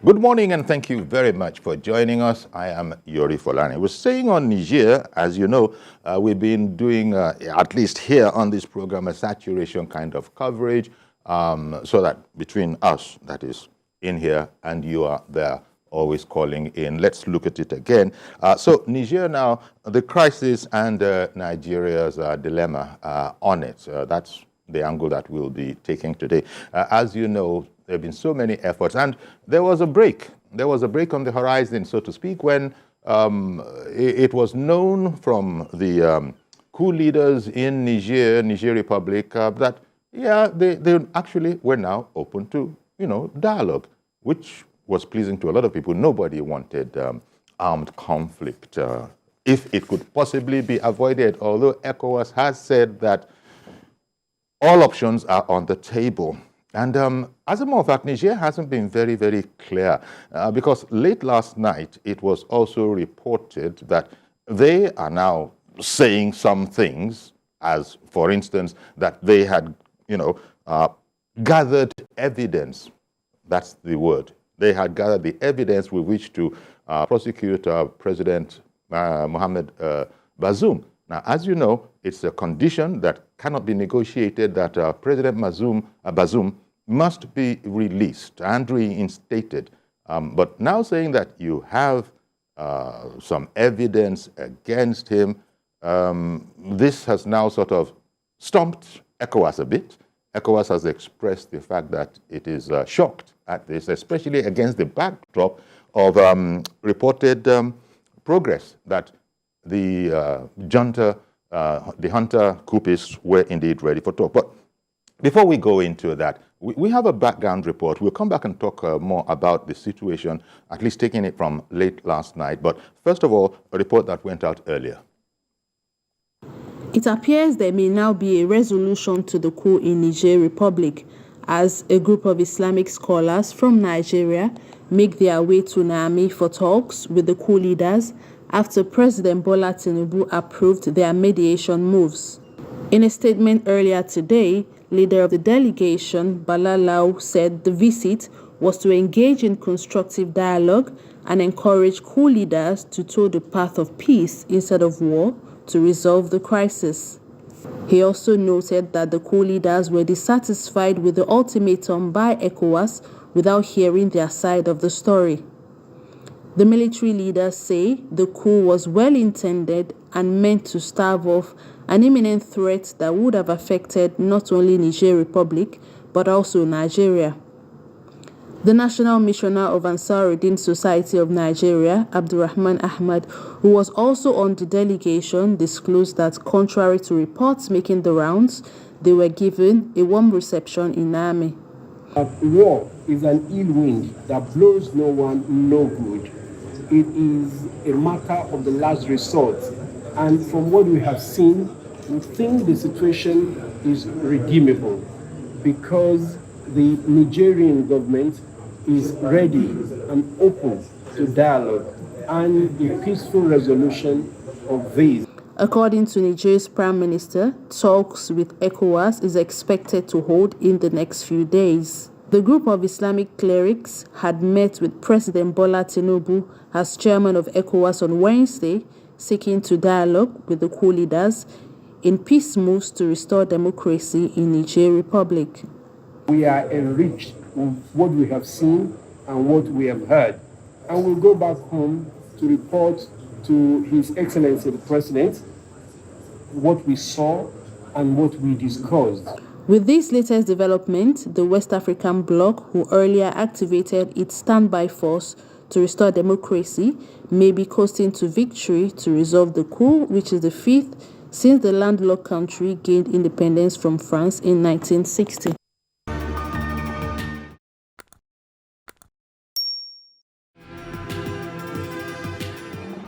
Good morning and thank you very much for joining us. I am Yori Folani. We're staying on Niger. As you know, we've been doing, at least here on this program, a saturation kind of coverage so that between us, that is in here, and you are there always calling in. Let's look at it again. So Niger now, the crisis and Nigeria's dilemma on it. That's the angle that we'll be taking today. As you know, there have been so many efforts, and there was a break. There was a break on the horizon, so to speak, when it was known from the coup leaders in Niger Republic, that, yeah, they actually were now open to, dialogue, which was pleasing to a lot of people. Nobody wanted armed conflict if it could possibly be avoided, although ECOWAS has said that all options are on the table. And as a matter of fact, Niger hasn't been very, very clear because late last night, it was also reported that they are now saying some things, as for instance, that they had, gathered evidence. That's the word. They had gathered the evidence with which to prosecute President Mohamed Bazoum. Now, as you know, it's a condition that cannot be negotiated that President Bazoum must be released and reinstated. But now saying that you have some evidence against him, this has now sort of stumped ECOWAS a bit. ECOWAS has expressed the fact that it is shocked at this, especially against the backdrop of reported progress that the junta, the junta coupists were indeed ready for talk. But before we go into that, we have a background report. We'll come back and talk more about the situation, at least taking it from late last night. But first of all, a report that went out earlier. It appears there may now be a resolution to the coup in Niger Republic as a group of Islamic scholars from Nigeria make their way to Niamey for talks with the coup leaders after President Bola Tinubu approved their mediation moves. In a statement earlier today, leader of the delegation, Bala Lau, said the visit was to engage in constructive dialogue and encourage coup leaders to toe the path of peace instead of war to resolve the crisis. He also noted that the coup leaders were dissatisfied with the ultimatum by ECOWAS without hearing their side of the story. The military leaders say the coup was well-intended and meant to stave off an imminent threat that would have affected not only Niger Republic, but also Nigeria. The National Missioner of Ansaruddin Society of Nigeria, Abdurrahman Ahmad, who was also on the delegation, disclosed that contrary to reports making the rounds, they were given a warm reception in Niamey. War is an ill wind that blows no one no good. It is a matter of the last resort. And from what we have seen, we think the situation is redeemable because the Nigerian government is ready and open to dialogue and a peaceful resolution of this. According to Niger's Prime Minister, talks with ECOWAS is expected to hold in the next few days. The group of Islamic clerics had met with President Bola Tinubu as chairman of ECOWAS on Wednesday, seeking to dialogue with the coup leaders in peace moves to restore democracy in Niger Republic. We are enriched with what we have seen and what we have heard, and we'll go back home to report to His Excellency the President what we saw and what we discussed. With this latest development, the West African bloc, who earlier activated its standby force to restore democracy, may be coasting to victory to resolve the coup, which is the fifth since the landlocked country gained independence from France in 1960.